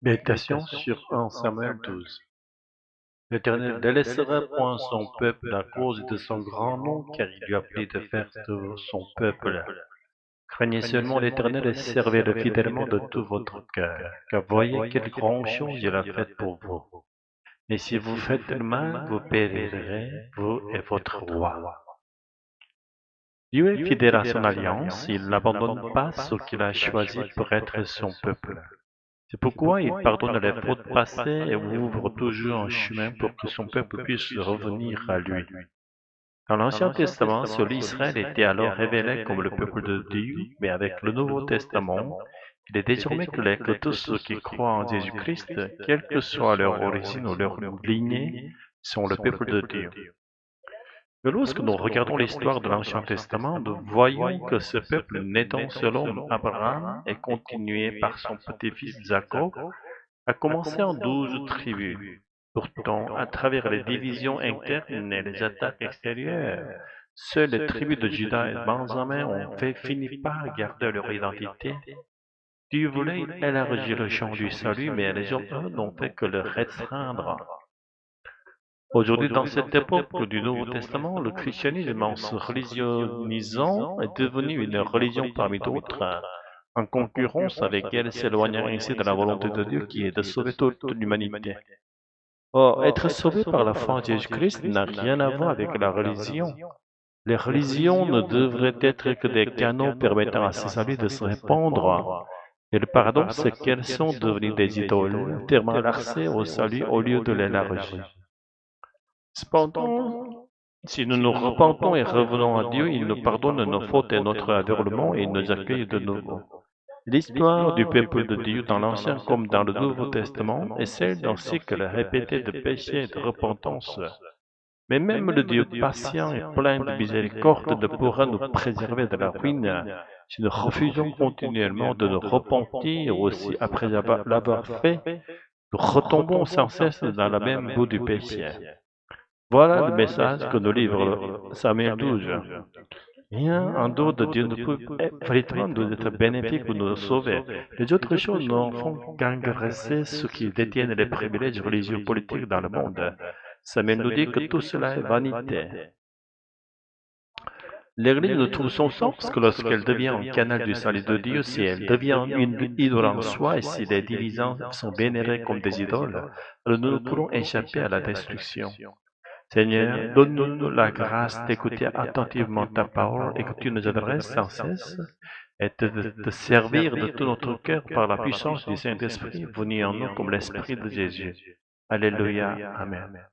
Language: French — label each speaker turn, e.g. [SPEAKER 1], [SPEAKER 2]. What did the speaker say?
[SPEAKER 1] Méditation sur 1 Samuel 12. L'Éternel délaissera point son peuple à cause de son grand nom, car il lui a plu de faire de son peuple. Craignez seulement l'Éternel et servez-le fidèlement de tout votre cœur, car voyez quelle grande chose il a faite pour vous. Et si vous faites le mal, vous périrez, vous et votre roi. Dieu est fidèle à son alliance, il n'abandonne pas ceux qu'il a choisis pour être son peuple. C'est pourquoi il pardonne les fautes passées et ouvre toujours un chemin pour que son peuple puisse revenir à lui. Dans l'Ancien Testament, seul Israël était alors révélé comme le peuple de Dieu, mais avec le Nouveau Testament, il est désormais clair que tous ceux qui croient en Jésus-Christ, quelle que soit leur origine ou leur lignée, sont le peuple de Dieu. Mais lorsque nous regardons l'histoire de l'Ancien Testament, nous voyons que ce peuple naissant selon Abraham et continué par son petit-fils Jacob a commencé en 12 tribus. Pourtant, à travers les divisions internes et les attaques extérieures, seules les tribus de Juda et de Benjamin ont fini par garder leur identité. Dieu voulait élargir le champ du salut, mais les hommes n'ont fait que le restreindre. Aujourd'hui, dans cette époque du Nouveau Testament, le christianisme, en se religionisant, est devenu une religion parmi d'autres, en concurrence avec elle, s'éloignant ainsi de la volonté de Dieu qui est de sauver toute l'humanité. Or, être sauvé par la foi en Jésus-Christ n'a rien à voir avec la religion. Les religions ne devraient être que des canaux permettant à ces saluts de se répandre. Et le paradoxe, c'est qu'elles sont devenues des idoles, tellement l'accès au salut au lieu de l'élargir. Cependant, si nous nous repentons et revenons à Dieu, il nous pardonne nos fautes et notre aveuglement et il nous accueille de nouveau. L'histoire du peuple de Dieu dans l'Ancien comme dans le Nouveau Testament est celle d'un cycle répété de péché et de repentance. Mais même le Dieu patient et plein de miséricorde ne pourra nous préserver de la ruine si nous refusons continuellement de nous repentir aussi après l'avoir fait, nous retombons sans cesse dans la même boue du péché. Voilà le message que nous livre Samuel 12. Rien en dehors de Dieu ne peut véritablement nous être bénéfique ou nous sauver. Les autres choses n'en font qu'engraisser ceux qui détiennent les privilèges religieux politiques dans le monde. Samuel nous dit que tout cela est vanité. L'Église ne trouve son sens que lorsqu'elle devient un canal du salut de Dieu, si elle devient une idole en soi et si les dirigeants sont vénérés comme des idoles, alors nous pourrons échapper à la destruction. Seigneur, donne-nous la grâce d'écouter attentivement ta parole et que tu nous adresses sans cesse et de servir de tout notre cœur par la puissance du Saint-Esprit venu en nous comme l'Esprit de Jésus. Alléluia. Amen.